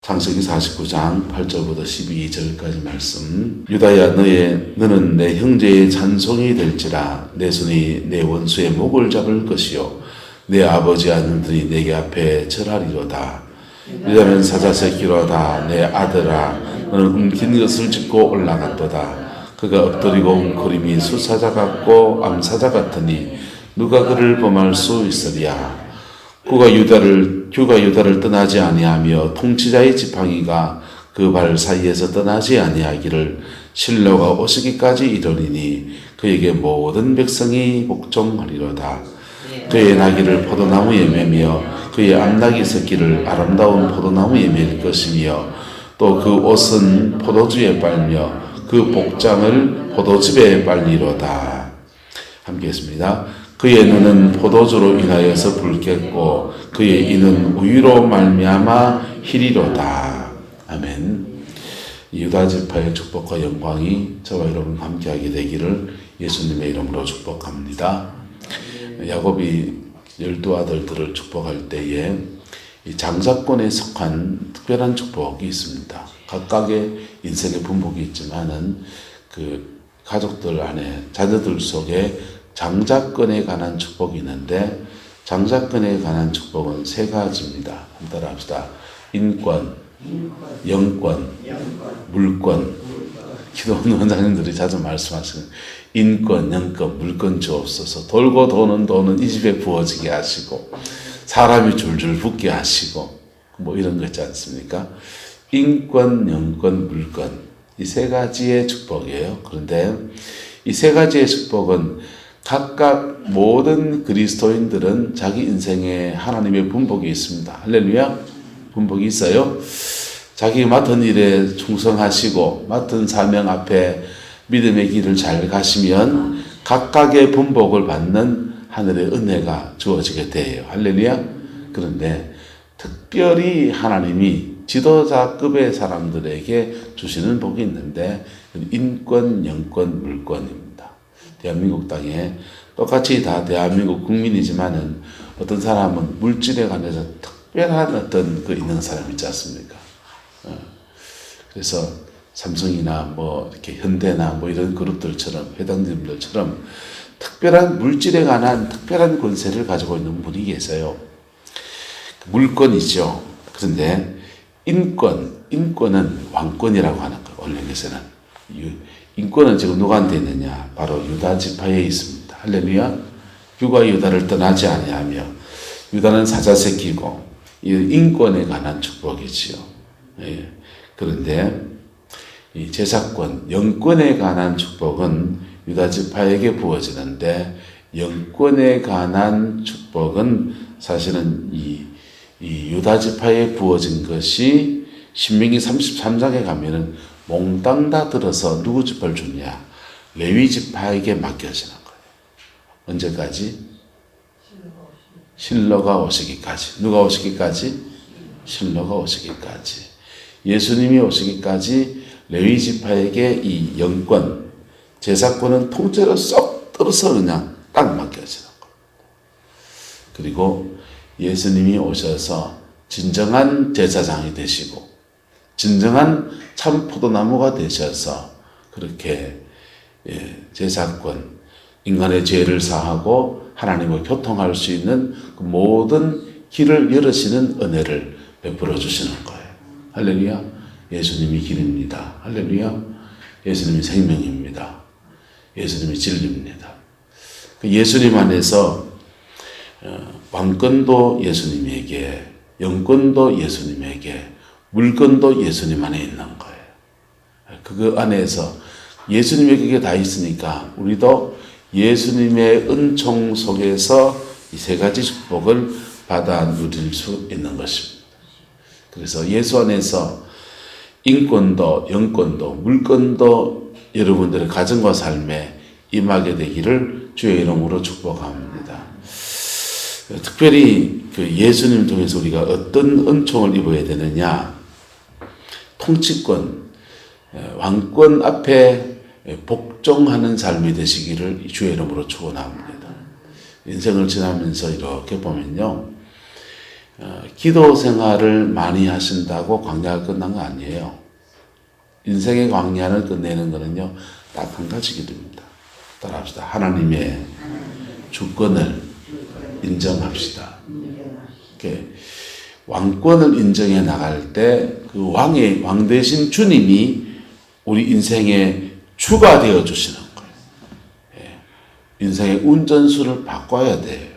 창세기 49장 8절부터 12절까지 말씀. 유다야, 너는 내 형제의 찬송이 될지라. 내 손이 내 원수의 목을 잡을 것이요 내 아버지 아들들이 내게 앞에 절하리로다. 유다는 사자새끼로다. 내 아들아, 너는 움킨 것을 짚고 올라갔도다. 그가 엎드리고 웅크림이 수사자 같고 암사자 같으니 누가 그를 범할 수 있으랴. 그가 유다를 떠나지 아니하며 통치자의 지팡이가 그 발 사이에서 떠나지 아니하기를 실로가 오시기까지 이르리니 그에게 모든 백성이 복종하리로다. 그의 나귀를 포도나무에 매며 그의 암나귀 새끼를 아름다운 포도나무에 맬 것이며 또 그 옷은 포도주에 빨며 그 복장을 포도즙에 빨리로다. 함께 했습니다. 그의 눈은 포도주로 인하여서 붉겠고 그의 이는 우유로 말미암아 희리로다. 아멘. 유다 지파의 축복과 영광이 저와 여러분 함께하게 되기를 예수님의 이름으로 축복합니다. 야곱이 12아들들을 축복할 때에 이 장자권에 속한 특별한 축복이 있습니다. 각각의 인생의 분복이 있지만은 그 가족들 안에 자녀들 속에 장자권에 관한 축복이 있는데 장자권에 관한 축복은 세 가지입니다. 한번 따라합시다. 인권, 영권, 물권. 기도원 원장님들이 자주 말씀하시는 인권, 영권, 물권 주옵소서. 돌고 도는 돈은 이 집에 부어지게 하시고 사람이 줄줄 붙게 하시고 뭐 이런 거 있지 않습니까? 인권, 영권, 물권 이 세 가지의 축복이에요. 그런데 이 세 가지의 축복은 각각 모든 그리스도인들은 자기 인생에 하나님의 분복이 있습니다. 할렐루야. 분복이 있어요. 자기 맡은 일에 충성하시고 맡은 사명 앞에 믿음의 길을 잘 가시면 각각의 분복을 받는 하늘의 은혜가 주어지게 돼요. 할렐루야. 그런데 특별히 하나님이 지도자급의 사람들에게 주시는 복이 있는데 인권, 영권, 물권입니다. 대한민국 땅에 똑같이 다 대한민국 국민이지만은 어떤 사람은 물질에 관해서 특별한 어떤 그 있는 사람 있지 않습니까? 그래서 삼성이나 뭐 이렇게 현대나 뭐 이런 그룹들처럼 회장님들처럼 특별한 물질에 관한 특별한 권세를 가지고 있는 분이 계세요. 물권이죠. 그런데 인권은 왕권이라고 하는 거예요. 언론에서는. 인권은 지금 누구한테 있느냐? 바로 유다 지파에 있습니다. 할렐루야. 유가 유다를 떠나지 아니하며 유다는 사자새끼고 인권에 관한 축복이지요. 예. 그런데 이 제사권, 영권에 관한 축복은 유다 지파에게 부어지는데 영권에 관한 축복은 사실은 이 유다 지파에 부어진 것이 신명기 33장에 가면은 몽땅 다 들어서 누구 지파를 주냐? 레위 지파에게 맡겨지는 거예요. 언제까지? 실로가 오시기까지. 누가 오시기까지? 실로가 오시기까지. 예수님이 오시기까지 레위 지파에게 이 영권, 제사권은 통째로 쏙 들어서 그냥 딱 맡겨지는 거예요. 그리고 예수님이 오셔서 진정한 제사장이 되시고 진정한 참 포도나무가 되셔서 그렇게 제사권, 인간의 죄를 사하고 하나님과 교통할 수 있는 그 모든 길을 열으시는 은혜를 베풀어 주시는 거예요. 할렐루야. 예수님이 길입니다. 할렐루야. 예수님이 생명입니다. 예수님이 진리입니다. 예수님 안에서 왕권도 예수님에게, 영권도 예수님에게, 물권도 예수님 안에 있는 거예요. 그 안에서 예수님의 그게 다 있으니까 우리도 예수님의 은총 속에서 이 세 가지 축복을 받아 누릴 수 있는 것입니다. 그래서 예수 안에서 인권도 영권도 물권도 여러분들의 가정과 삶에 임하게 되기를 주의 이름으로 축복합니다. 특별히 그 예수님 통해서 우리가 어떤 은총을 입어야 되느냐? 통치권, 왕권 앞에 복종하는 삶이 되시기를 주의 이름으로 축원합니다. 인생을 지나면서 이렇게 보면요, 기도 생활을 많이 하신다고 광야가 끝난 거 아니에요. 인생의 광야를 끝내는 거는요, 딱 한 가지 길입니다. 따라합시다. 하나님의 주권을 인정합시다. 왕권을 인정해 나갈 때 그 왕 대신 주님이 우리 인생의 주가 되어 주시는 거예요. 인생의 운전수를 바꿔야 돼요.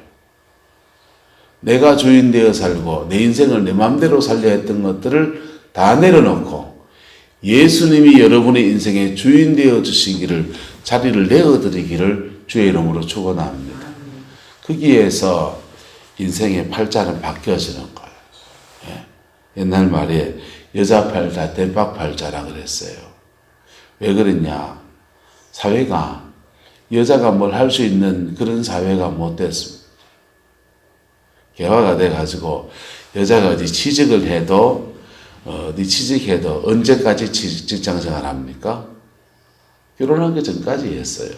내가 주인 되어 살고 내 인생을 내 마음대로 살려 했던 것들을 다 내려놓고 예수님이 여러분의 인생의 주인 되어 주시기를, 자리를 내어드리기를 주의 이름으로 축원합니다. 거기에서 인생의 팔자는 바뀌어지는 거예요. 옛날 말에 여자 팔자, 대박 팔자라 그랬어요. 왜 그랬냐? 사회가, 여자가 뭘 할 수 있는 그런 사회가 못 됐습니다. 개화가 돼가지고 여자가 어디 취직을 해도 어디 취직해도 언제까지 직장 생활합니까? 결혼하기 전까지 했어요.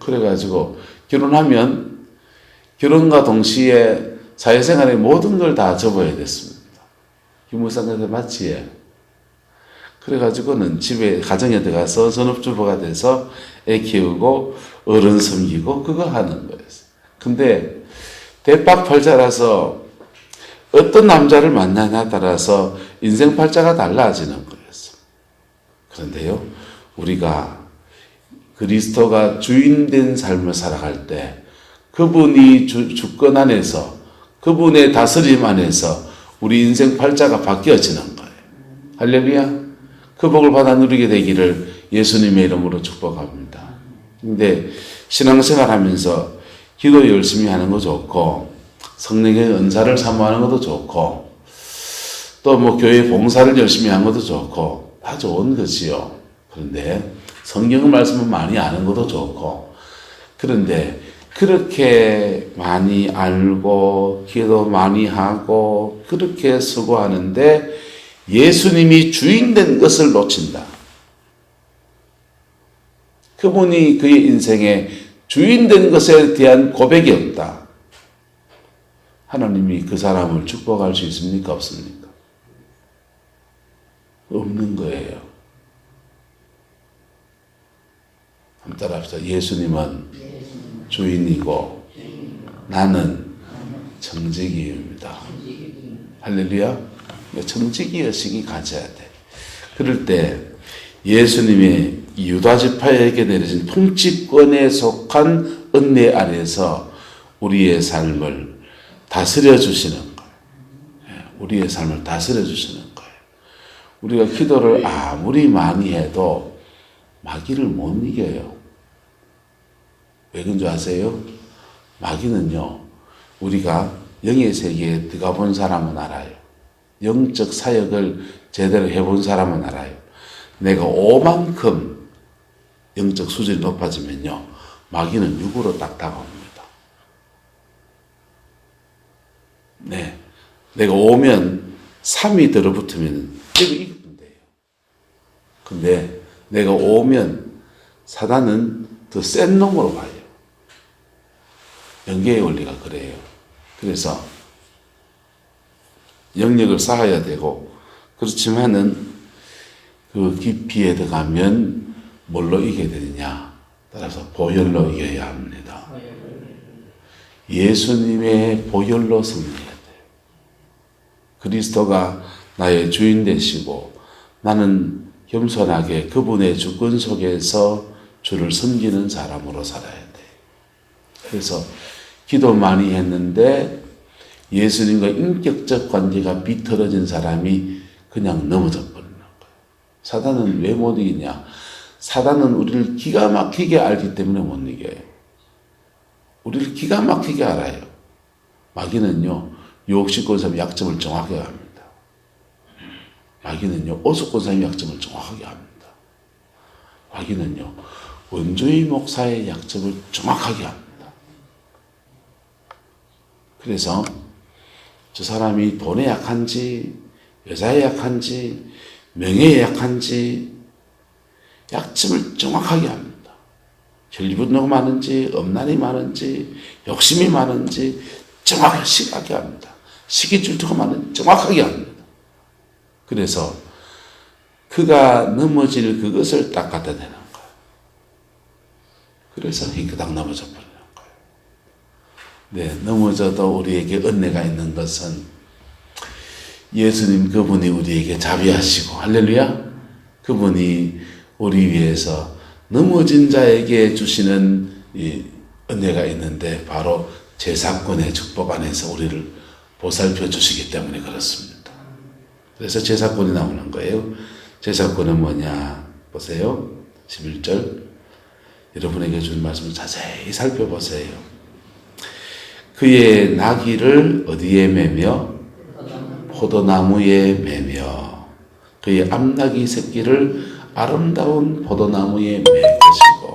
그래가지고 결혼하면 결혼과 동시에 사회생활의 모든 걸 다 접어야 됐습니다. 유무상에서 맞지? 그래가지고는 집에 가정에 들어가서 전업주부가 돼서 애 키우고 어른 섬기고 그거 하는 거였어요. 근데 대박팔자라서 어떤 남자를 만나냐에 따라서 인생 팔자가 달라지는 거였어요. 그런데요, 우리가 그리스도가 주인된 삶을 살아갈 때 그분이 주권 안에서, 그분의 다스림 안에서 우리 인생 팔자가 바뀌어지는 거예요. 할렐루야. 그 복을 받아 누리게 되기를 예수님의 이름으로 축복합니다. 근데 신앙생활 하면서 기도 열심히 하는 거 좋고, 성령의 은사를 사모하는 것도 좋고, 또 뭐 교회 봉사를 열심히 하는 것도 좋고, 다 좋은 것이요. 그런데 성경 말씀을 많이 아는 것도 좋고, 그런데 그렇게 많이 알고 기도 많이 하고 그렇게 수고하는데 예수님이 주인된 것을 놓친다. 그분이 그의 인생에 주인된 것에 대한 고백이 없다. 하나님이 그 사람을 축복할 수 있습니까? 없습니까? 없는 거예요. 한번 따라합시다. 예수님은 주인이고 나는 청지기입니다. 할렐루야. 청지기 의식이 가져야 돼. 그럴 때 예수님의 유다 지파에게 내려진 통치권에 속한 은혜 아래서 우리의 삶을 다스려 주시는 거예요. 우리의 삶을 다스려 주시는 거예요. 우리가 기도를 아무리 많이 해도 마귀를 못 이겨요. 왜 그런 줄 아세요? 마귀는요, 우리가 영의 세계에 들어가 본 사람은 알아요. 영적 사역을 제대로 해본 사람은 알아요. 내가 오만큼 영적 수준이 높아지면요, 마귀는 육으로 딱 다가옵니다. 네. 내가 오면 3이 들어붙으면 내가 이기면 돼요. 근데 내가 오면 사단은 더 센 놈으로 봐요. 영계의 원리가 그래요. 그래서 영역을 쌓아야 되고, 그렇지만은 그 깊이에 들어가면 뭘로 이겨야 되느냐? 따라서 보혈로 이겨야 합니다. 예수님의 보혈로 승리해야 돼요. 그리스도가 나의 주인 되시고 나는 겸손하게 그분의 주권 속에서 주를 섬기는 사람으로 살아야 돼요. 그래서 기도 많이 했는데 예수님과 인격적 관계가 비틀어진 사람이 그냥 넘어져 버리는 거예요. 사단은 왜 못 이기냐? 사단은 우리를 기가 막히게 알기 때문에 못 이겨요. 우리를 기가 막히게 알아요. 마귀는요, 유혹시키는 사람의 약점을 정확하게 합니다. 마귀는요, 어수꾼 사람의 약점을 정확하게 합니다. 마귀는요, 원주의 목사의 약점을 정확하게 합니다. 그래서 저 사람이 돈에 약한지, 여자에 약한지, 명예에 약한지, 약점을 정확하게 합니다. 혈기분노가 많은지, 엄난이 많은지, 욕심이 많은지 정확히 심하게 합니다. 시기 질투만 정확하게 합니다. 그래서 그가 넘어질 그것을 딱 갖다 대는 거예요. 그래서 희그닥 넘어져 버리는 거예요. 네, 넘어져도 우리에게 은혜가 있는 것은 예수님 그분이 우리에게 자비하시고, 할렐루야, 그분이 우리 위해서 넘어진 자에게 주시는 이 은혜가 있는데 바로 제사권의 축복 안에서 우리를 보살펴 주시기 때문에 그렇습니다. 그래서 제사권이 나오는 거예요. 제사권은 뭐냐 보세요. 11절 여러분에게 준 말씀을 자세히 살펴보세요. 그의 나귀를 어디에 매며? 포도나무에 매며 그의 암나귀 새끼를 아름다운 포도나무에 매 것이고.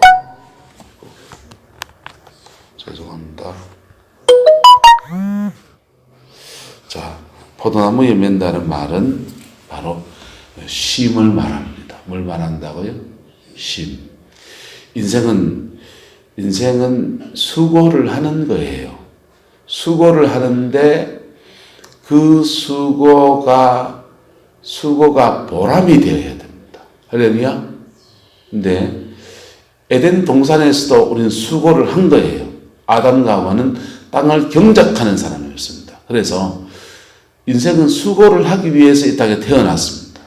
죄송합니다. 자, 포도나무에 맨다는 말은 바로 쉼을 말합니다. 뭘 말한다고요? 쉼. 인생은 수고를 하는 거예요. 수고를 하는데 그 수고가 보람이 되어야 됩니다. 할렐루야. 근데 에덴 동산에서도 우리는 수고를 한 거예요. 아담과 하와는 땅을 경작하는 사람이었습니다. 그래서 인생은 수고를 하기 위해서 이 땅에 태어났습니다.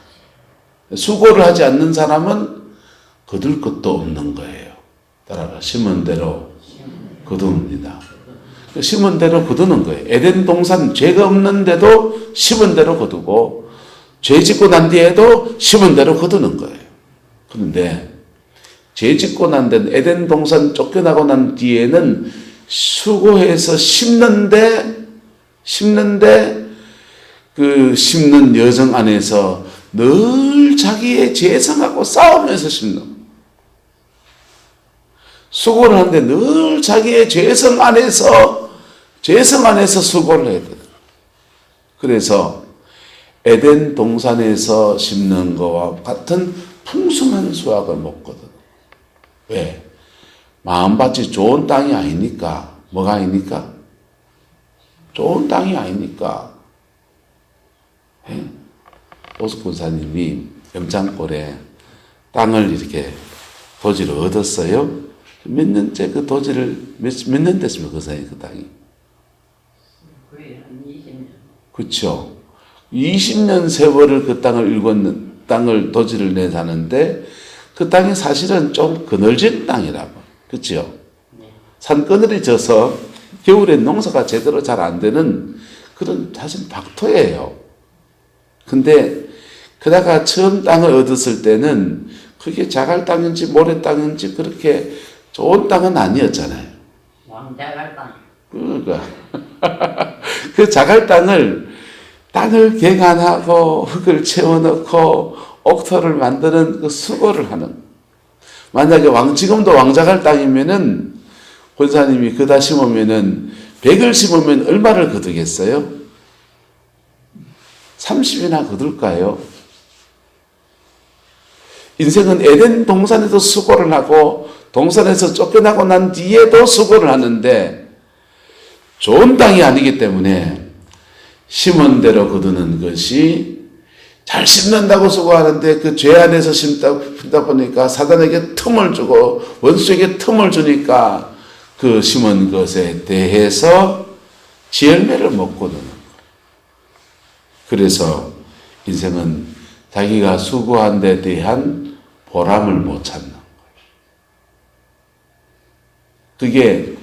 수고를 하지 않는 사람은 거둘 것도 없는 거예요. 따라가 심은 대로 거둡니다. 심은 대로 거두는 거예요. 에덴 동산 죄가 없는데도 심은 대로 거두고 죄 짓고 난 뒤에도 심은 대로 거두는 거예요. 그런데 죄 짓고 난 데는 에덴 동산 쫓겨나고 난 뒤에는 수고해서 심는데 그 심는 여정 안에서 늘 자기의 죄성하고 싸우면서 심는, 수고를 하는데 늘 자기의 죄성 안에서 수고를 해야 돼요. 그래서 에덴 동산에서 심는 거와 같은 풍성한 수확을 먹거든. 왜? 마음밭이 좋은 땅이 아니니까. 뭐가 아니니까? 좋은 땅이 아니니까. 오숙 권사님이 영창골에 땅을 이렇게 도지를 얻었어요. 몇 년째 그 도지를 몇 년 됐습니까? 그 사이 그 땅이. 거의 한 20년. 그렇죠. 20년 세월을 그 땅을 도지를 내 사는데 그 땅이 사실은 좀 그늘진 땅이라고. 그렇죠. 네. 산그늘이 져서 겨울에 농사가 제대로 잘 안 되는 그런 사실 박토예요. 근데 그다가 처음 땅을 얻었을 때는 그게 자갈 땅인지 모래 땅인지 그렇게 좋은 땅은 아니었잖아요. 왕자갈 땅. 그러니까 그 자갈 땅을 개간하고 흙을 채워넣고 옥토를 만드는 그 수고를 하는. 만약에 지금도 왕자갈 땅이면은 권사님이 그다 심으면은 100을 심으면 얼마를 거두겠어요? 30이나 거둘까요? 인생은 에덴 동산에도 수고를 하고 동산에서 쫓겨나고 난 뒤에도 수고를 하는데 좋은 땅이 아니기 때문에 심은 대로 거두는 것이, 잘 심는다고 수고하는데 그 죄 안에서 심다 보니까 사단에게 틈을 주고 원수에게 틈을 주니까 그 심은 것에 대해서 지열매를 못 거두는 거예요. 그래서 인생은 자기가 수고한 데 대한 보람을 못 찾는 거예요. 그게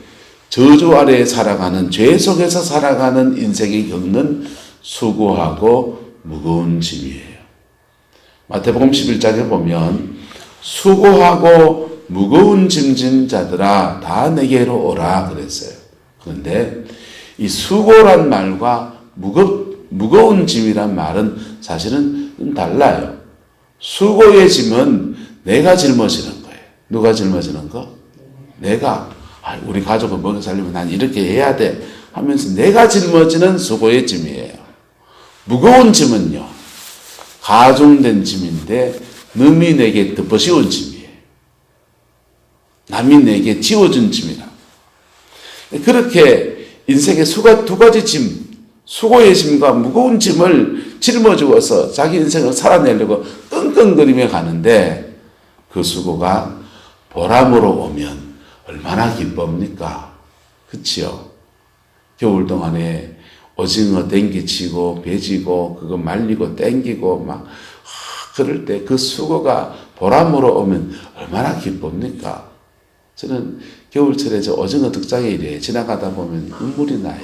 저주 아래에 살아가는, 죄 속에서 살아가는 인생이 겪는 수고하고 무거운 짐이에요. 마태복음 11장에 보면 수고하고 무거운 짐진 자들아 다 내게로 오라 그랬어요. 그런데 이 수고란 말과 무거운 짐이란 말은 사실은 달라요. 수고의 짐은 내가 짊어지는 거예요. 누가 짊어지는 거? 내가. 우리 가족을 먹여 살리면 난 이렇게 해야 돼 하면서 내가 짊어지는 수고의 짐이에요. 무거운 짐은요, 가중된 짐인데 남이 내게 덮어씌운 짐이에요. 남이 내게 지워준 짐이라. 그렇게 인생에 두 가지 짐, 수고의 짐과 무거운 짐을 짊어지고서 자기 인생을 살아내려고 끙끙거리며 가는데 그 수고가 보람으로 오면 얼마나 기쁩니까? 그치요? 겨울 동안에 오징어 땡기치고 배지고 그거 말리고 땡기고 막 그럴 때 그 수고가 보람으로 오면 얼마나 기쁩니까? 저는 겨울철에 저 오징어 득장에 이래 지나가다 보면 눈물이 나요.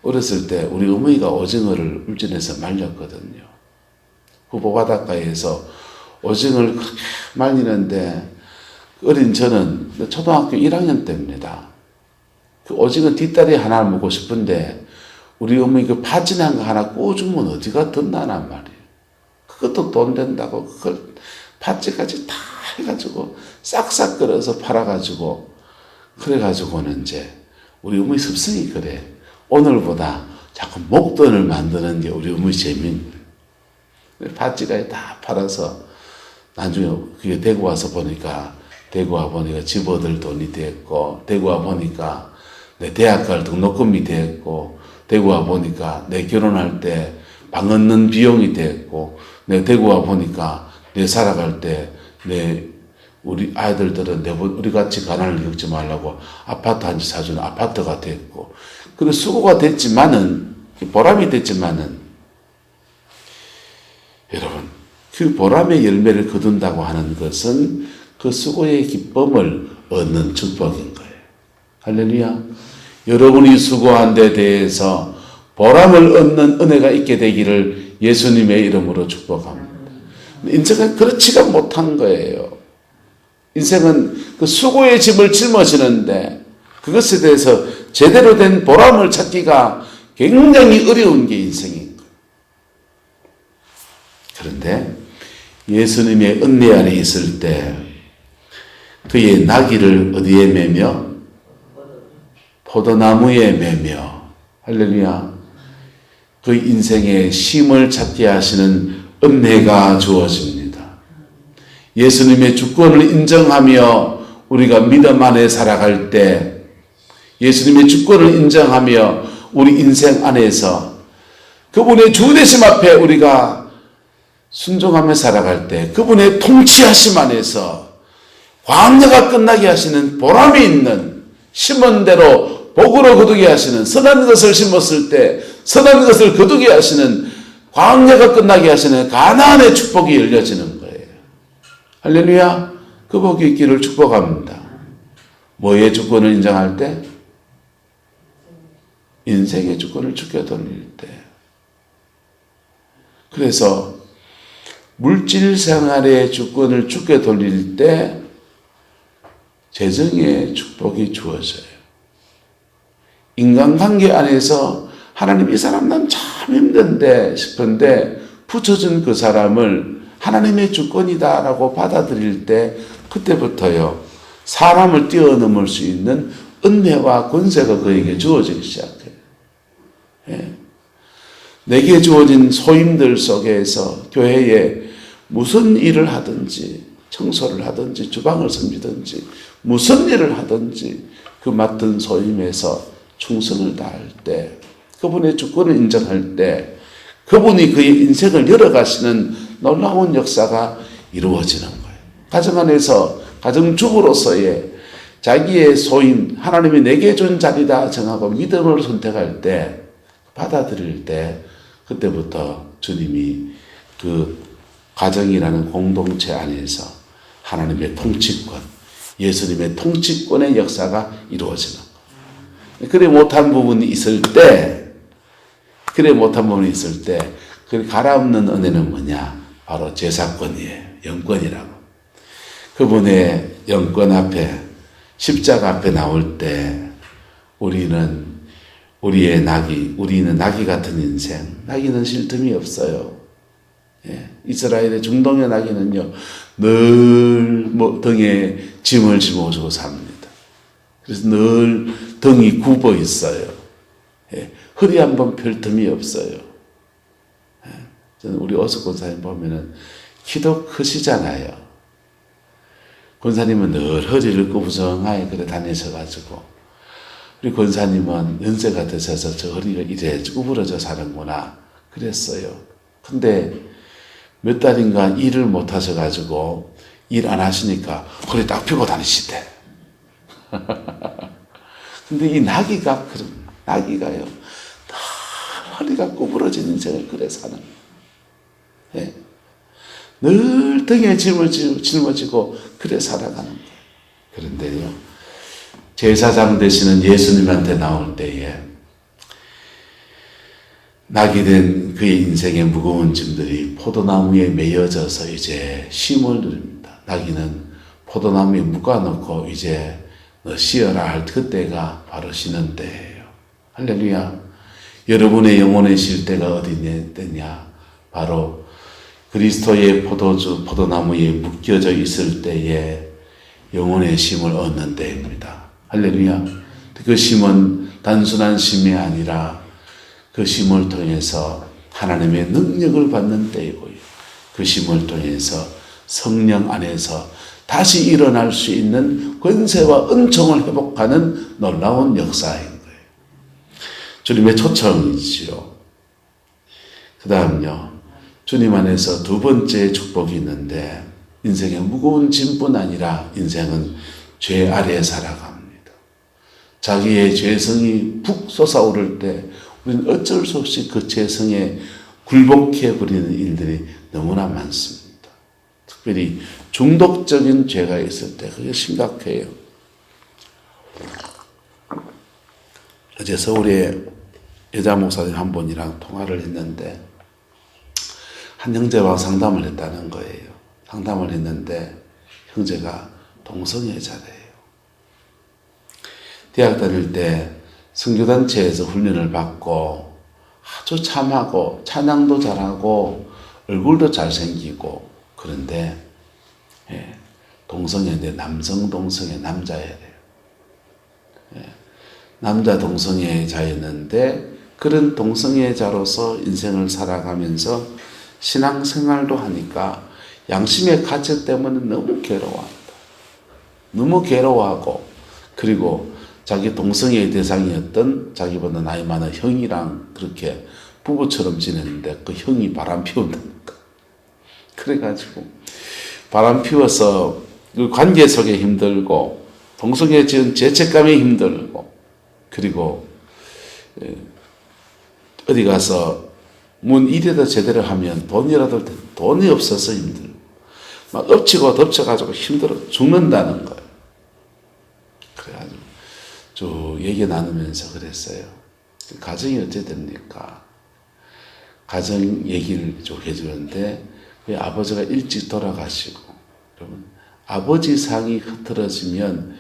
어렸을 때 우리 어머니가 오징어를 울진에서 말렸거든요. 후보 바닷가에서 오징어를 그렇게 말리는데 어린 저는 초등학교 1학년 때입니다. 그 오징어 뒷다리 하나 먹고 싶은데 우리 어머니 그 파진한 거 하나 구워주면 어디가 덧나란 말이에요. 그것도 돈 된다고 그걸 팥찌까지 다 해가지고 싹싹 끓여서 팔아가지고 그래가지고는 이제 우리 어머니 습성이 그래. 오늘보다 자꾸 목돈을 만드는 게 우리 어머니 재미인 거예요. 팥찌까지 다 팔아서 나중에 그게 대구 와서 보니까 대구 와 보니까 집 얻을 돈이 됐고 대구 와 보니까 내 대학 갈 등록금이 됐고 대구 와 보니까 내 결혼할 때 방 얻는 비용이 됐고 내 대구 와 보니까 내 살아갈 때 내 우리 아이들들은 우리 같이 가난을 겪지 말라고 아파트 한 채 사주는 아파트가 됐고 그리고 수고가 됐지만은 보람이 됐지만은 여러분 그 보람의 열매를 거둔다고 하는 것은 그 수고의 기쁨을 얻는 축복인 거예요. 할렐루야. 여러분이 수고한 데 대해서 보람을 얻는 은혜가 있게 되기를 예수님의 이름으로 축복합니다. 인생은 그렇지가 못한 거예요. 인생은 그 수고의 짐을 짊어지는데 그것에 대해서 제대로 된 보람을 찾기가 굉장히 어려운 게 인생인 거예요. 그런데 예수님의 은혜 아래 있을 때 그의 나귀를 어디에 매며? 포도나무에 매며 할렐루야. 그 인생의 쉼을 찾게 하시는 은혜가 주어집니다. 예수님의 주권을 인정하며 우리가 믿음 안에 살아갈 때 예수님의 주권을 인정하며 우리 인생 안에서 그분의 주되심 앞에 우리가 순종하며 살아갈 때 그분의 통치하심 안에서 광야가 끝나게 하시는 보람이 있는 심은 대로 복으로 거두게 하시는 선한 것을 심었을 때 선한 것을 거두게 하시는 광야가 끝나게 하시는 가나안의 축복이 열려지는 거예요. 할렐루야. 그 복이 있기를 축복합니다. 뭐의 주권을 인정할 때? 인생의 주권을 주께 돌릴 때. 그래서 물질 생활의 주권을 주께 돌릴 때 재정의 축복이 주어져요. 인간관계 안에서 하나님 이 사람 난 참 힘든데 싶은데 붙여준 그 사람을 하나님의 주권이다라고 받아들일 때 그때부터요 사람을 뛰어넘을 수 있는 은혜와 권세가 그에게 주어지기 시작해요. 예. 내게 주어진 소임들 속에서 교회에 무슨 일을 하든지 청소를 하든지 주방을 섬기든지 무슨 일을 하든지 그 맡은 소임에서 충성을 다할 때 그분의 주권을 인정할 때 그분이 그의 인생을 열어가시는 놀라운 역사가 이루어지는 거예요. 가정 안에서 가정주부로서의 자기의 소임 하나님이 내게 준 자리다 정하고 믿음을 선택할 때 받아들일 때 그때부터 주님이 그 가정이라는 공동체 안에서 하나님의 통치권 예수님의 통치권의 역사가 이루어지는 거예요. 그래 못한 부분이 있을 때 그 갈아엎는 은혜는 뭐냐? 바로 제사권이에요. 영권이라고. 그분의 영권 앞에 십자가 앞에 나올 때 우리는 우리는 나귀 같은 인생. 나귀는 쉴 틈이 없어요. 예. 이스라엘의 중동의 나귀는요 늘 등에 짐을 짊어지고 삽니다. 그래서 늘 등이 굽어 있어요. 예. 허리 한번 펼 틈이 없어요. 예. 저는 우리 어석 권사님 보면은 키도 크시잖아요. 권사님은 늘 허리를 구부정하게 그래 다니셔가지고 우리 권사님은 연세가 드셔서 저 허리가 이래 구부러져 사는구나 그랬어요. 근데 몇 달인가 일을 못 하셔가지고 일 안 하시니까 허리 딱 펴고 다니시대. 근데 이 나기가요. 다 허리가 구부러진 인생을 그래 사는 거예요. 예. 늘 등에 짊어지고 그래 살아가는 거예요. 그런데요, 제사장 되시는 예수님한테 나올 때에 낙이 된 그의 인생의 무거운 짐들이 포도나무에 매여져서 이제 쉼을 누립니다. 낙이는 포도나무에 묶어놓고 이제 너 쉬어라 할 그때가 바로 쉬는 때예요. 할렐루야. 여러분의 영혼의 쉴 때가 어디냐? 바로 그리스도의 포도나무에 묶여져 있을 때에 영혼의 쉼을 얻는 때입니다. 할렐루야. 그 쉼은 단순한 쉼이 아니라 그 쉼을 통해서 하나님의 능력을 받는 때이고요. 그 쉼을 통해서 성령 안에서 다시 일어날 수 있는 권세와 은총을 회복하는 놀라운 역사인 거예요. 주님의 초청이지요. 그 다음요. 주님 안에서 두 번째 축복이 있는데 인생의 무거운 짐뿐 아니라 인생은 죄 아래에 살아갑니다. 자기의 죄성이 푹 솟아오를 때 우리는 어쩔 수 없이 그 죄성에 굴복해 버리는 일들이 너무나 많습니다. 특별히 중독적인 죄가 있을 때 그게 심각해요. 어제 서울에 여자 목사님 한 분이랑 통화를 했는데 한 형제와 상담을 했다는 거예요. 상담을 했는데 형제가 동성애자래요. 대학 다닐 때 선교단체에서 훈련을 받고 아주 참하고 찬양도 잘하고 얼굴도 잘생기고 그런데 동성애인데 남성 동성애 남자애래요. 남자 동성애자였는데 그런 동성애자로서 인생을 살아가면서 신앙생활도 하니까 양심의 가책 때문에 너무 괴로워한다. 너무 괴로워하고 그리고 자기 동성애의 대상이었던 자기보다 나이 많은 형이랑 그렇게 부부처럼 지냈는데 그 형이 바람 피운다니까. 그래가지고 바람 피워서 그 관계 속에 힘들고 동성애에 지은 죄책감에 힘들고 그리고 어디 가서 문 일이라도 제대로 하면 돈이라도 돈이 없어서 힘들고 막 엎치고 덮쳐가지고 힘들어 죽는다는 거예요. 그래가지고 쭉 얘기 나누면서 그랬어요. 가정이 어찌 됩니까? 가정 얘기를 쭉 해주는데 그 아버지가 일찍 돌아가시고 여러분 아버지 상이 흐트러지면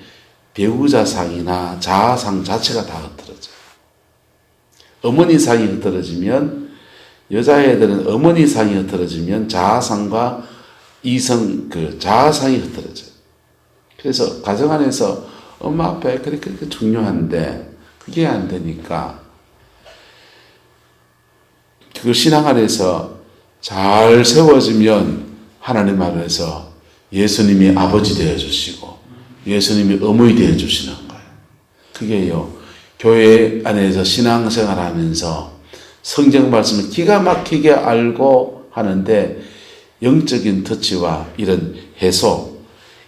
배우자 상이나 자아상 자체가 다 흐트러져요. 어머니 상이 흐트러지면 여자애들은 어머니 상이 흐트러지면 자아상과 이성 그 자아상이 흐트러져요. 그래서 가정 안에서 엄마 아빠 그렇게 중요한데 그게 안 되니까 그 신앙 안에서 잘 세워지면 하나님 안에서 예수님이 아버지 되어주시고 예수님이 어머니 되어주시는 거예요. 그게요. 교회 안에서 신앙생활 하면서 성경 말씀을 기가 막히게 알고 하는데 영적인 터치와 이런 해소,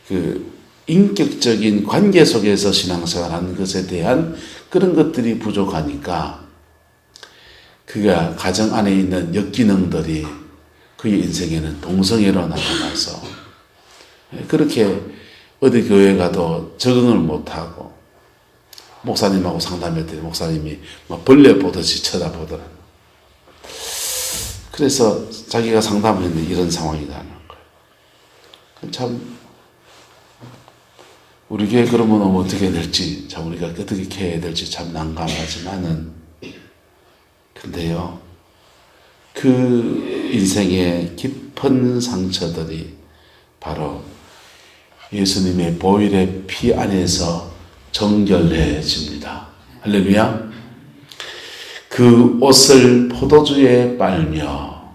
그 인격적인 관계 속에서 신앙생활하는 것에 대한 그런 것들이 부족하니까 그가 가정 안에 있는 역기능들이 그의 인생에는 동성애로 나타나서 그렇게 어디 교회 가도 적응을 못하고 목사님하고 상담했더니 목사님이 막 벌레 보듯이 쳐다보더라고요. 그래서 자기가 상담했는데 이런 상황이라는 거예요. 참 우리 교회 그러면 어떻게 될지 참 우리가 어떻게 해야 될지 참 난감하지만은 근데요 그 인생의 깊은 상처들이 바로 예수님의 보혈의 피 안에서 정결해집니다. 할렐루야. 그 옷을 포도주에 빨며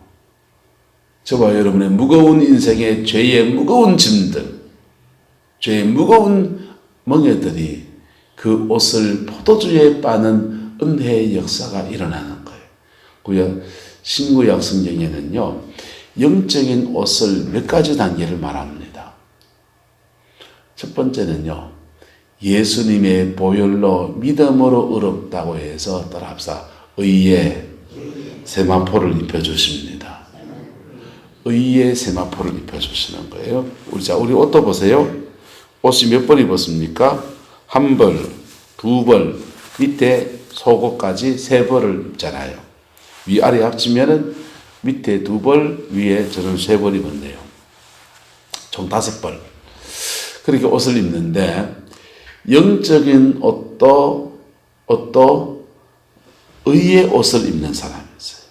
저와 여러분의 무거운 인생의 죄의 무거운 짐들, 죄의 무거운 멍에들이 그 옷을 포도주에 빠는 은혜의 역사가 일어나는 거예요. 구약 신구약 성경에는요, 영적인 옷을 몇 가지 단계를 말합니다. 첫 번째는요, 예수님의 보혈로 믿음으로 의롭다고 해서 따라합시다. 의의 세마포를 입혀주십니다. 의의 세마포를 입혀주시는 거예요. 우리 옷도 보세요. 옷이 몇 벌 입었습니까? 한 벌, 두 벌, 밑에 속옷까지 세 벌을 입잖아요. 위아래 합치면은 밑에 두 벌, 위에 저는 세 벌 입었네요. 총 5벌. 그렇게 옷을 입는데, 영적인 옷도 의의 옷을 입는 사람이었어요.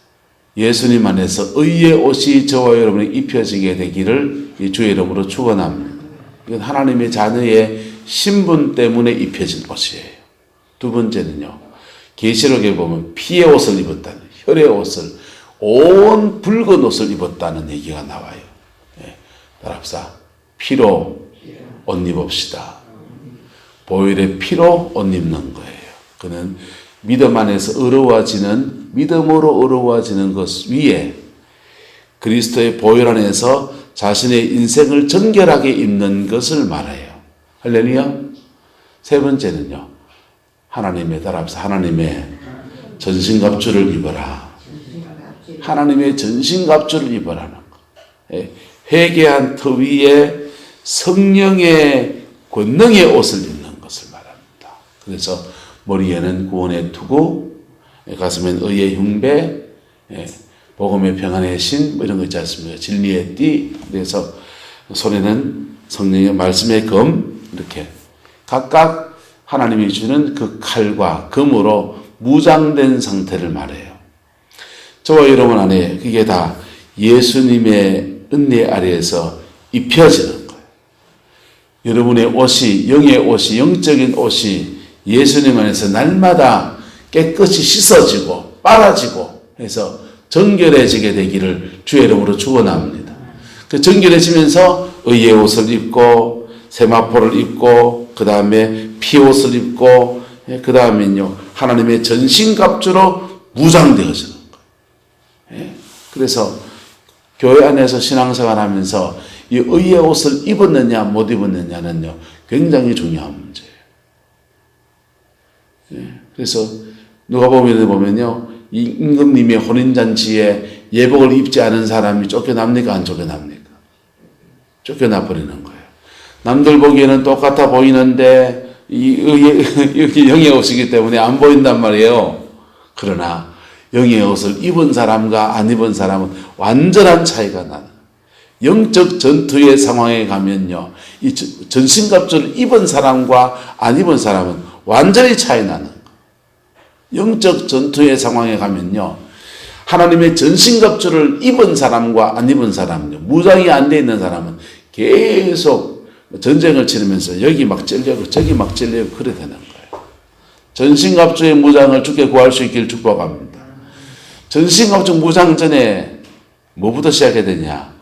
예수님 안에서 의의 옷이 저와 여러분에 입혀지게 되기를 주의 이름으로 축원합니다. 이건 하나님의 자녀의 신분 때문에 입혀진 옷이에요. 두 번째는요, 계시록에 보면 피의 옷을 입었다는, 혈의 옷을, 온 붉은 옷을 입었다는 얘기가 나와요. 따라합시다. 피로 옷 입읍시다. 보혈의 피로 옷 입는 거예요. 그는 믿음 안에서 의로워지는, 믿음으로 의로워지는 것 위에 그리스도의 보혈 안에서 자신의 인생을 정결하게 입는 것을 말해요. 할렐루야. 세 번째는요, 하나님의 따라합시다. 하나님의 전신갑주를 입어라. 하나님의 전신갑주를 입어라는 거. 회개한 터 위에 성령의 권능의 옷을 입는 것을 말합니다. 그래서 머리에는 구원의 투구, 가슴엔 의의 흉배, 복음의 평안의 신, 이런 거 있지 않습니까? 진리의 띠, 그래서 손에는 성령의 말씀의 검, 이렇게 각각 하나님이 주는 그 칼과 검으로 무장된 상태를 말해요. 저와 여러분 안에 그게 다 예수님의 은혜 아래에서 입혀지는 거예요. 여러분의 옷이, 영의 옷이, 영적인 옷이 예수님 안에서 날마다 깨끗이 씻어지고 빨아지고 해서 정결해지게 되기를 주의 이름으로 축원합니다. 그 정결해지면서 의의 옷을 입고 세마포를 입고 그 다음에 피옷을 입고 그 다음에요 하나님의 전신갑주로 무장되어지는 거예요. 그래서 교회 안에서 신앙생활하면서 이 의의 옷을 입었느냐 못 입었느냐는요 굉장히 중요한 문제예요. 그래서 누가복음에 보면요 이 임금님의 혼인잔치에 예복을 입지 않은 사람이 쫓겨납니까 안 쫓겨납니까? 쫓겨나 버리는 거예요. 남들 보기에는 똑같아 보이는데 이 영의 옷이기 때문에 안 보인단 말이에요. 그러나 영의 옷을 입은 사람과 안 입은 사람은 완전한 차이가 나는 영적 전투의 상황에 가면요 이 전신갑주를 입은 사람과 안 입은 사람은 완전히 차이 나는 거예요. 영적 전투의 상황에 가면요 하나님의 전신갑주를 입은 사람과 안 입은 사람은요 무장이 안 돼 있는 사람은 계속 전쟁을 치르면서 여기 막 찔려고 저기 막 찔려고 그래 되는 거예요. 전신갑주의 무장을 주께 구할 수 있기를 축복합니다. 전신갑주 무장 전에 뭐부터 시작해야 되냐?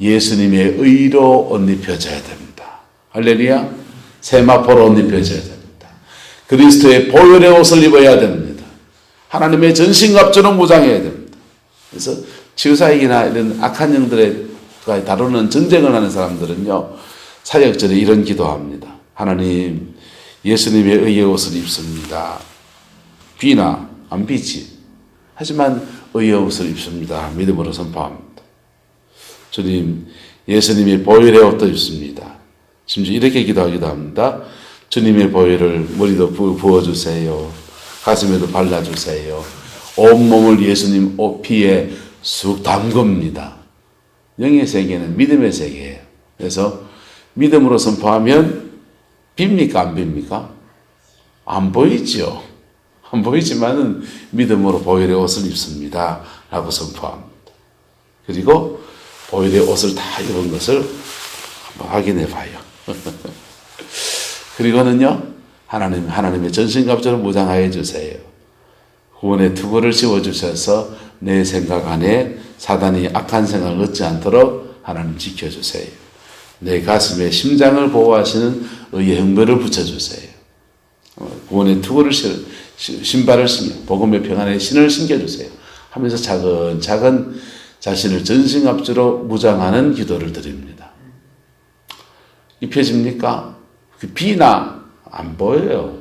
예수님의 의로 옷 입혀져야 됩니다. 할렐루야. 세마포로 옷 입혀져야 됩니다. 그리스도의 보혈의 옷을 입어야 됩니다. 하나님의 전신갑주로 무장해야 됩니다. 그래서 치유사역이나 이런 악한 영들의 다루는 전쟁을 하는 사람들은요 사역절에 이런 기도합니다. 하나님 예수님의 의의 옷을 입습니다. 비나 안 비지 하지만 의의 옷을 입습니다. 믿음으로 선포합니다. 주님 예수님의 보혈의 옷도 입습니다. 심지어 이렇게 기도하기도 합니다. 주님의 보혈을 머리도 부어주세요. 가슴에도 발라주세요. 온몸을 예수님 옷 피에 쑥 담급니다. 영의 세계는 믿음의 세계예요. 그래서 믿음으로 선포하면 빕니까 안 빕니까? 안 보이죠. 안 보이지만은 믿음으로 보혈의 옷을 입습니다. 라고 선포합니다. 그리고 보혈의 옷을 다 입은 것을 한번 확인해 봐요. 그리고는요 하나님의 전신갑주로 무장하여 주세요. 구원의 투구를 씌워주셔서 내 생각 안에 사단이 악한 생각을 얻지 않도록 하나님 지켜주세요. 내 가슴에 심장을 보호하시는 의의 흉배를 붙여주세요. 구원의 투구를 신발을 신겨 복음의 평안의 신을 신겨주세요 하면서 차근차근 자신을 전신갑주로 무장하는 기도를 드립니다. 입혀집니까? 비나 안 보여요.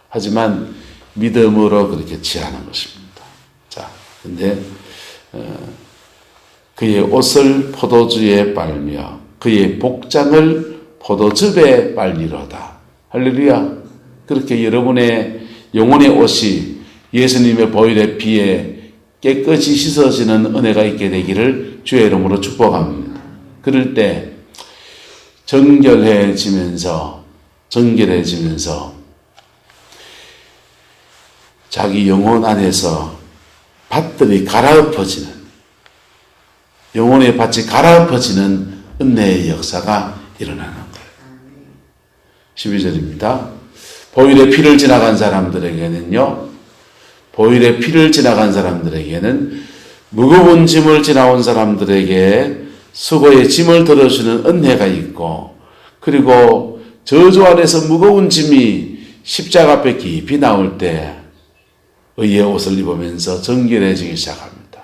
하지만 믿음으로 그렇게 취하는 것입니다. 자, 근데 그의 옷을 포도주에 빨며 그의 복장을 포도즙에 빨리로다. 할렐루야. 그렇게 여러분의 영혼의 옷이 예수님의 보혈의 피에 깨끗이 씻어지는 은혜가 있게 되기를 주의 이름으로 축복합니다. 그럴 때 정결해지면서 자기 영혼 안에서 밭들이 갈아엎어지는 영혼의 밭이 갈아엎어지는 은혜의 역사가 일어나는 거예요. 12절입니다. 보혈의 피를 지나간 사람들에게는 무거운 짐을 지나온 사람들에게 수고의 짐을 들어주는 은혜가 있고 그리고 저주 안에서 무거운 짐이 십자가 앞에 깊이 나올 때 의의 옷을 입으면서 정결해지기 시작합니다.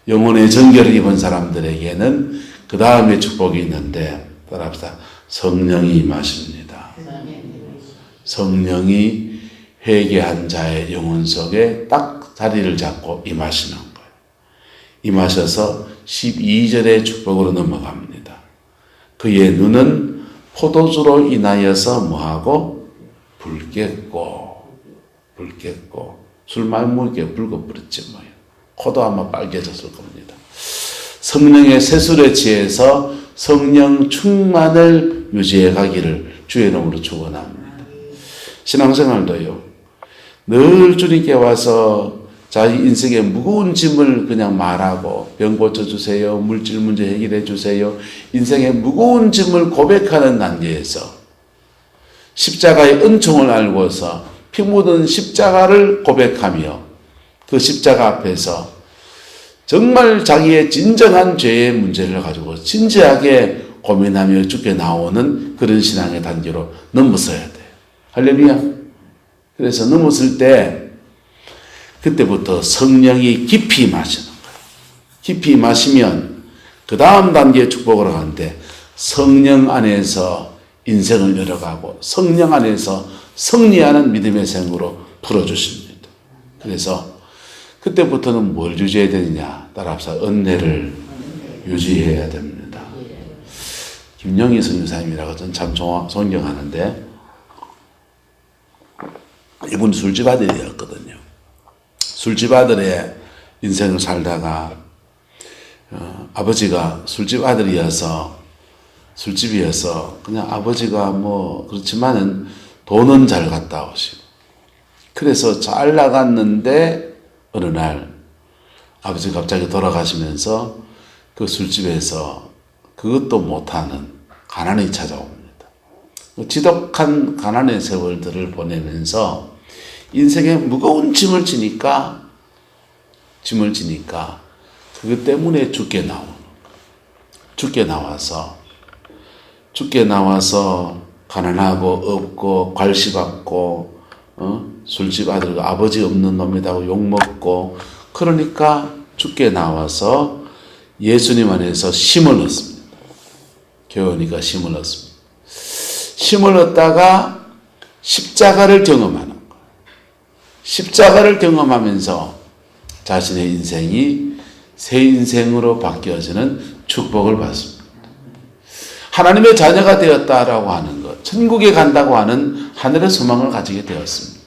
영혼의 정결을 입은 사람들에게는 그 다음에 축복이 있는데 따라합시다. 성령이 임하십니다. 성령이 회개한 자의 영혼 속에 딱 자리를 잡고 임하시는 거예요. 임하셔서 12절의 축복으로 넘어갑니다. 그의 눈은 포도주로 인하여서 뭐하고? 붉겠고 술 많이 먹게 붉어버렸지 뭐예요. 코도 아마 빨개졌을 겁니다. 성령의 세술에 취해서 성령 충만을 유지해 가기를 주의 이름으로 축원합니다. 신앙생활도요. 늘 주님께 와서 자기 인생의 무거운 짐을 그냥 말하고 병 고쳐주세요. 물질 문제 해결해 주세요. 인생의 무거운 짐을 고백하는 단계에서 십자가의 은총을 알고서 피 묻은 십자가를 고백하며 그 십자가 앞에서 정말 자기의 진정한 죄의 문제를 가지고 진지하게 고민하며 죽게 나오는 그런 신앙의 단계로 넘어서야 돼요. 할렐루야. 그래서 넘었을 때 그때부터 성령이 깊이 마시는 거예요. 깊이 마시면 그 다음 단계의 축복으로 가는데 성령 안에서 인생을 열어가고 성령 안에서 승리하는 믿음의 생으로 풀어주십니다. 그래서 그때부터는 뭘 유지해야 되느냐? 따라합시다. 은혜를 유지해야 됩니다. 김영희 선교사님이라고 저는 참 존경하는데 이분 술집 아들이었거든요. 술집 아들의 인생을 살다가 아버지가 술집 아들이어서 술집이어서 그냥 아버지가 뭐 그렇지만은 돈은 잘 갔다 오시고 그래서 잘 나갔는데 어느 날 아버지가 갑자기 돌아가시면서 그 술집에서 그것도 못하는 가난이 찾아옵니다. 지독한 가난의 세월들을 보내면서 인생에 무거운 짐을 지니까 그것 때문에 죽게 나와서 가난하고 없고 괄시받고 술집 아들과 아버지 없는 놈이라고 욕먹고 그러니까 죽게 나와서 예수님 안에서 힘을 얻습니다. 교훈이가 힘을 얻습니다. 힘을 얻다가 십자가를 경험하는 거예요. 십자가를 경험하면서 자신의 인생이 새 인생으로 바뀌어지는 축복을 받습니다. 하나님의 자녀가 되었다라고 하는 것, 천국에 간다고 하는 하늘의 소망을 가지게 되었습니다.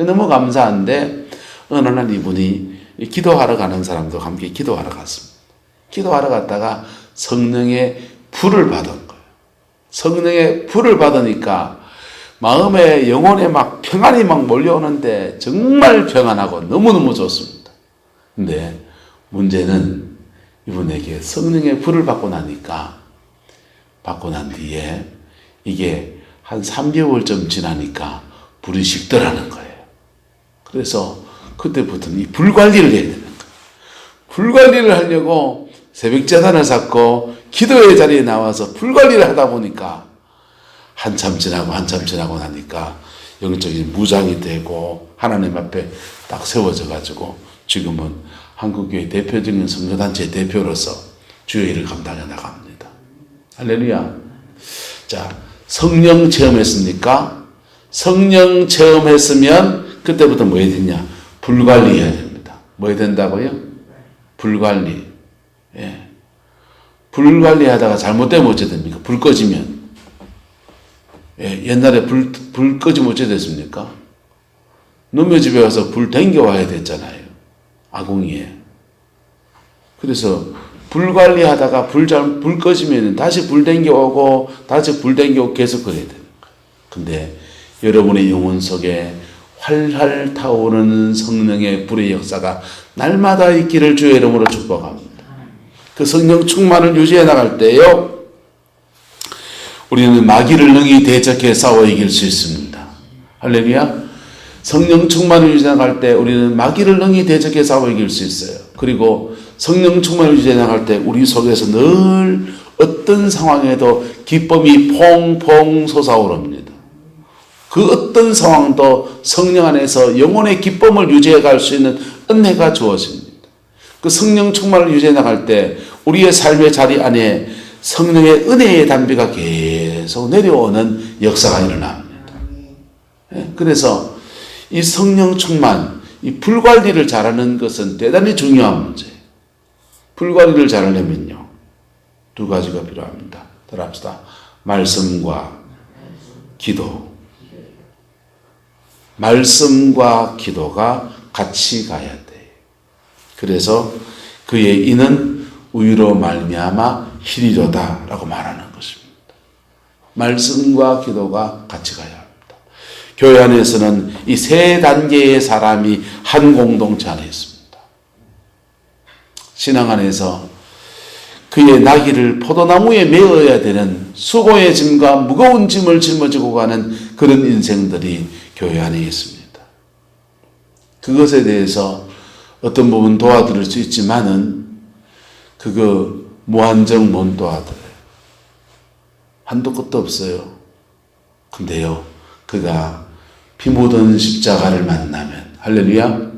너무 감사한데 어느 날 이분이 기도하러 가는 사람도 함께 기도하러 갔습니다. 기도하러 갔다가 성령의 불을 받은 거예요. 성령의 불을 받으니까 마음에 영혼에 막 평안이 막 몰려오는데 정말 평안하고 너무너무 좋습니다. 근데 문제는 이분에게 성령의 불을 받고 난 뒤에 이게 한 3개월쯤 지나니까 불이 식더라는 거예요. 그래서 그때부터는 이 불 관리를 해야 되는 거예요. 불 관리를 하려고 새벽 제단을 쌓고 기도의 자리에 나와서 불 관리를 하다 보니까 한참 지나고 나니까 영적인 무장이 되고 하나님 앞에 딱 세워져 가지고 지금은 한국교회 대표적인 선교단체 대표로서 주의 일을 감당해 나갑니다. 할렐루야. 자, 성령 체험했습니까? 성령 체험했으면 그때부터 뭐 해야 되냐? 불관리해야 됩니다. 뭐 해야 된다고요? 불관리. 예. 불관리하다가 잘못되면 어찌 됩니까? 불 꺼지면. 예. 옛날에 불 꺼지면 어찌 됐습니까? 놈의 집에 와서 불 댕겨와야 됐잖아요. 아궁이에. 그래서 불 관리하다가 불 꺼지면 다시 불 댕겨오고 다시 불 댕겨오고 계속 그래야 되는 거예요. 근데 여러분의 영혼 속에 활활 타오르는 성령의 불의 역사가 날마다 있기를 주의 이름으로 축복합니다. 그 성령 충만을 유지해 나갈 때요, 우리는 마귀를 능히 대적해 싸워 이길 수 있습니다. 할렐루야. 성령 충만을 유지해 나갈 때 우리는 마귀를 능히 대적해 싸워 이길 수 있어요. 그리고 성령 충만을 유지해 나갈 때 우리 속에서 늘 어떤 상황에도 기쁨이 퐁퐁 솟아오릅니다. 그 어떤 상황도 성령 안에서 영혼의 기쁨을 유지해 갈 수 있는 은혜가 주어집니다. 그 성령 충만을 유지해 나갈 때 우리의 삶의 자리 안에 성령의 은혜의 담비가 계속 내려오는 역사가 일어납니다. 그래서 이 성령 충만, 이 불관리를 잘하는 것은 대단히 중요한 문제예요. 불관리를 잘하려면요, 두 가지가 필요합니다. 따라합시다. 말씀과 기도. 말씀과 기도가 같이 가야 돼요. 그래서 그의 이는 의로 말미암아 희리로다라고 말하는 것입니다. 말씀과 기도가 같이 가야 합니다. 교회 안에서는 이 세 단계의 사람이 한 공동체 안에 있습니다. 신앙 안에서 그의 나귀를 포도나무에 메어야 되는 수고의 짐과 무거운 짐을 짊어지고 가는 그런 인생들이 교회 안에 있습니다. 그것에 대해서 어떤 부분 도와드릴 수 있지만은 그거 무한정 못 도와드려요. 한도 끝도 없어요. 근데요, 그가 피 묻은 십자가를 만나면, 할렐루야,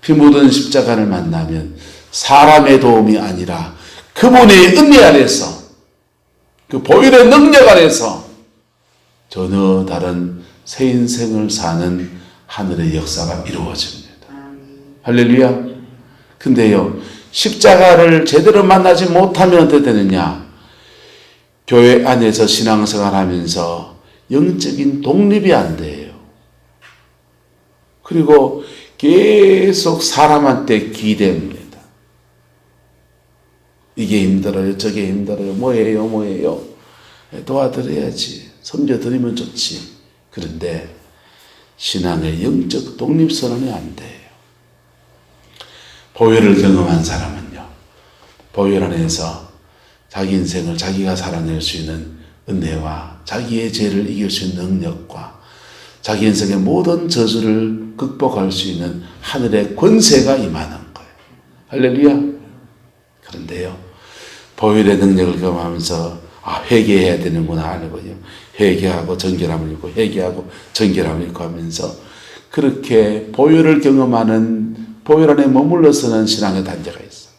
피 묻은 십자가를 만나면 사람의 도움이 아니라 그분의 은혜 아래서, 그 보혈의 능력 아래서 전혀 다른 새 인생을 사는 하늘의 역사가 이루어집니다. 할렐루야. 근데요, 십자가를 제대로 만나지 못하면 어떻게 되느냐? 교회 안에서 신앙생활 하면서 영적인 독립이 안 돼요. 그리고 계속 사람한테 기대입니다. 이게 힘들어요, 저게 힘들어요, 뭐예요, 도와드려야지, 섬겨드리면 좋지. 그런데 신앙의 영적 독립선언이 안 돼요. 보혈을 경험한 사람은요, 보혈 안에서 자기 인생을 자기가 살아낼 수 있는 은혜와 자기의 죄를 이길 수 있는 능력과 자기 인생의 모든 저주를 극복할 수 있는 하늘의 권세가 임하는 거예요. 할렐루야. 그런데요, 보혈의 능력을 경험하면서 회개해야 되는구나 하고요, 회개하고 정결함을 입고 회개하고 정결함을 입고 하면서 그렇게 보혈을 경험하는, 보혈 안에 머물러서는 신앙의 단계가 있어요.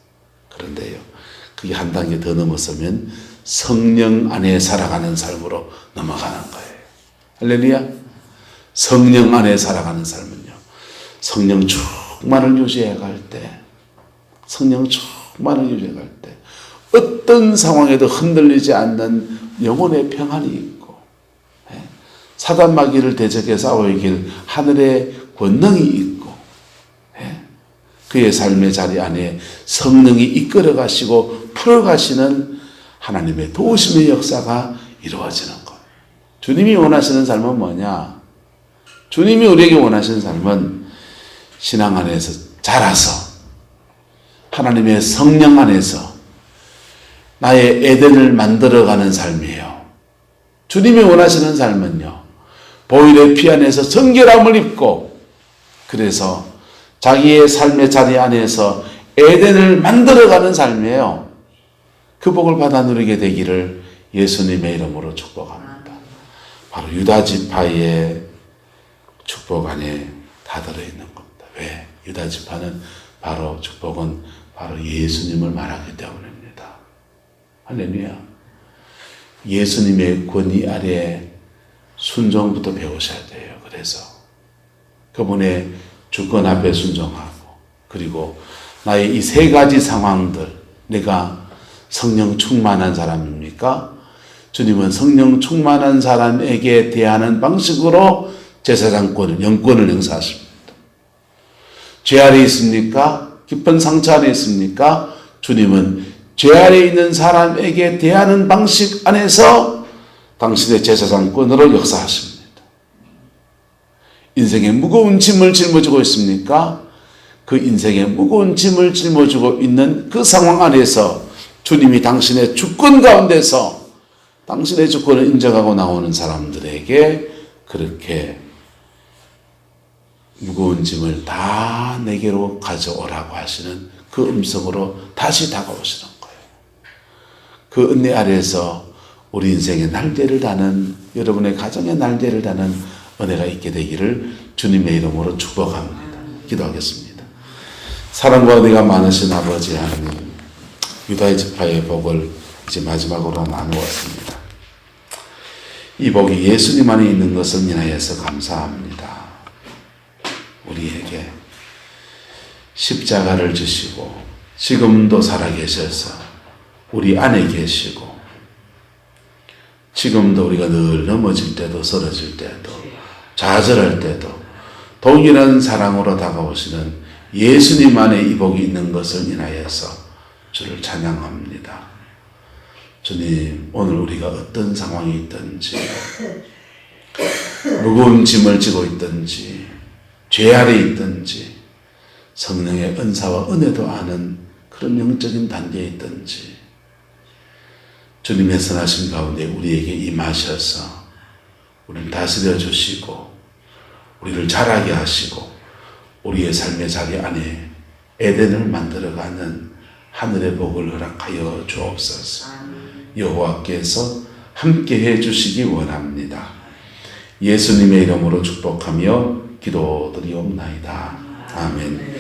그런데요, 그게 한 단계 더 넘어서면 성령 안에 살아가는 삶으로 넘어가는 거예요. 할렐루야. 성령 안에 살아가는 삶은요, 성령 충만을 유지해 갈 때, 성령 충만을 유지해 갈 때 어떤 상황에도 흔들리지 않는 영혼의 평안이 있고, 사단 마귀를 대적해 싸워 이길 하늘의 권능이 있고, 그의 삶의 자리 안에 성령이 이끌어 가시고 풀어 가시는 하나님의 도우심의 역사가 이루어지는 거예요. 주님이 원하시는 삶은 뭐냐? 주님이 우리에게 원하시는 삶은 신앙 안에서 자라서 하나님의 성령 안에서 나의 에덴을 만들어가는 삶이에요. 주님이 원하시는 삶은요, 보혈의 피 안에서 정결함을 입고, 그래서 자기의 삶의 자리 안에서 에덴을 만들어가는 삶이에요. 그 복을 받아 누리게 되기를 예수님의 이름으로 축복합니다. 바로 유다 지파의 축복 안에 다 들어있는 겁니다. 왜? 유다 지파는 바로 축복은 바로 예수님을 말하기 때문입니다. 할렐루야. 예수님의 권위 아래 순종부터 배우셔야 돼요. 그래서 그분의 주권 앞에 순종하고, 그리고 나의 이 세 가지 상황들, 내가 성령 충만한 사람입니까? 주님은 성령 충만한 사람에게 대하는 방식으로 제사장권을, 영권을 행사하십니다. 죄 아래 있습니까? 깊은 상처 안에 있습니까? 주님은 죄 아래 있는 사람에게 대하는 방식 안에서 당신의 제사장권으로 역사하십니다. 인생에 무거운 짐을 짊어지고 있습니까? 그 인생에 무거운 짐을 짊어지고 있는 그 상황 안에서 주님이 당신의 주권 가운데서 당신의 주권을 인정하고 나오는 사람들에게 그렇게 무거운 짐을 다 내게로 가져오라고 하시는 그 음성으로 다시 다가오시는 거예요. 그 은혜 아래에서 우리 인생의 날개를 다는, 여러분의 가정의 날개를 다는 은혜가 있게 되기를 주님의 이름으로 축복합니다. 기도하겠습니다. 사랑과 은혜가 많으신 아버지 하나님, 유다의 지파의 복을 이제 마지막으로 나누었습니다. 이 복이 예수님 안에 있는 것을 인하여서 감사합니다. 우리에게 십자가를 주시고 지금도 살아계셔서 우리 안에 계시고, 지금도 우리가 늘 넘어질 때도 쓰러질 때도 좌절할 때도 동일한 사랑으로 다가오시는 예수님 안에 이 복이 있는 것을 인하여서 주를 찬양합니다. 주님, 오늘 우리가 어떤 상황이 있든지, 무거운 짐을 지고 있든지, 죄 아래 있든지, 성령의 은사와 은혜도 아는 그런 영적인 단계에 있든지, 주님의 선하신 가운데 우리에게 임하셔서 우리를 다스려 주시고 우리를 자라게 하시고 우리의 삶의 자리 안에 에덴을 만들어가는 하늘의 복을 허락하여 주옵소서. 여호와께서 함께해 주시기 원합니다. 예수님의 이름으로 축복하며 기도드리옵나이다. 아멘.